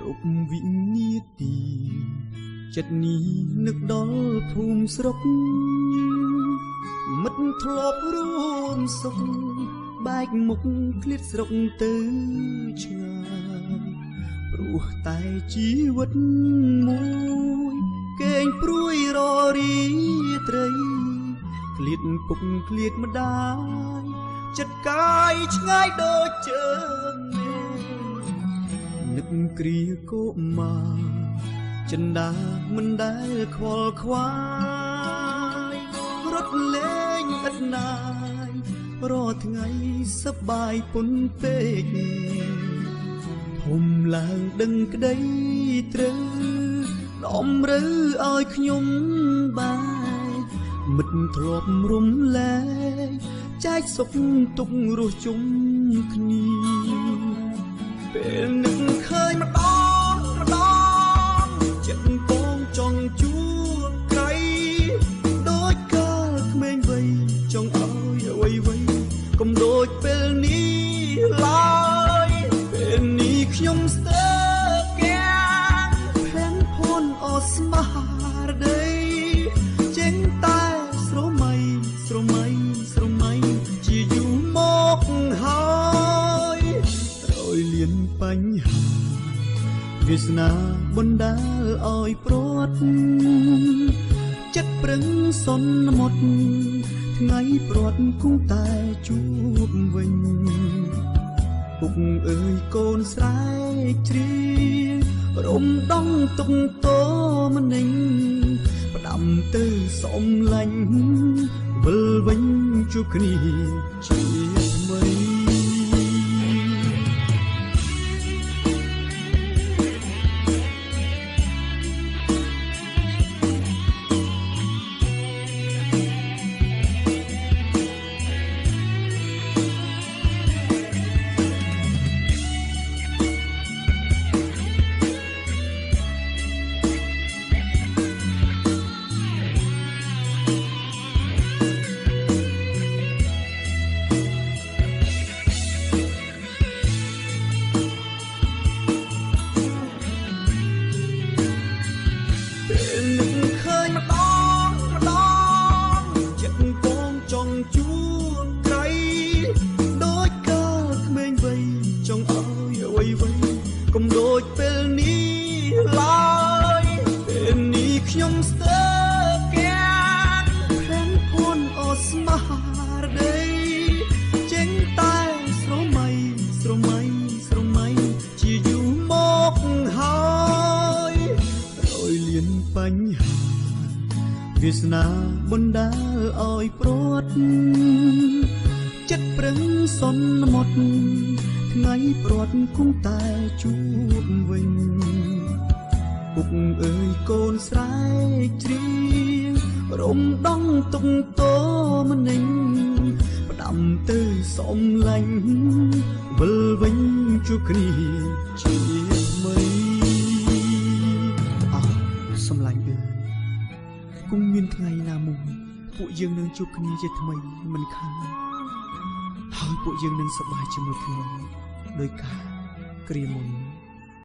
រូបវិញ្ញាទីចិត្តនេះនឹកដល់ភូមិស្រុកមិត្តធ្លាប់រួមសុខបែកមុខឃ្លាតស្រុកទៅឆ្ងាយព្រោះតែជីវិតមួយគេងព្រួយររីត្រីឃ្លាតពុកឃ្លាតម្ដាយចិត្តកាយឆ្ងាយដូចជើងនឹកគ្រាកុមារចិន្តាមិនដែលខ្វល់ខ្វាយរត់លេងឥតណាយរាល់ថ្ងៃសប្បាយពុនពេកធំឡើងដឹងក្តីត្រូវដំរើឲ្យខ្ញុំបាយមិត្តធ្លាប់រំលែកចែកសុខទុក្ខរស់ជុំគ្នាពេលនឹកឃើញម្ដងចិត្តពងចង់ជួបใครដូចកាលក្មេងវ័យចង់ឲ្យអ្វីកុំដូចពេលនេះឡើយពេលនេះខ្ញុំស្ទើរកាផែនផុនអស្មារតីចេញតែស្រមៃជាយូរមកហើយរយលៀនបញ្ហាវាសនាបណ្ដាលឲ្យព្រាត់ចិត្តប្រឹងសន្មត់ថ្ងៃព្រាត់គង់តែជួបវិញពុកអើយកូនស្រែកជ្រៀងរំដងទុកតម្នេញផ្ដាំទៅសំឡាញ់វិលវិញជួបគ្នាជាថ្មីជួបใครដូចកាលក្មេងវ័យចង់ឲ្យអ្វីកុំដូចពេលនេះឡើយពេលនេះខ្ញុំស្ទើរកាផែនផុនអស្មារតីចេញតែស្រមៃជាយូរមកហើយរយលៀនបញ្ហាវាសនាបណ្ដាលឲ្យព្រាត់ចិត្តប្រឹងសន្មត់ថ្ងៃព្រាត់គង់តែជួបវិញពុកអើយកូនស្រែកជ្រៀងរំដងទុកតម្នេញផ្ដាំទៅសំឡាញ់វិលវិញជួបគ្នាជាថ្មីសំឡាញ់គង់មានថ្ងៃណាមួយពួកយើងនឹងជួបគ្នាជាថ្មីមិនខានហើយពួកយើងនឹងសប្បាយជាមួយគ្នាដោយការគ្រាមុន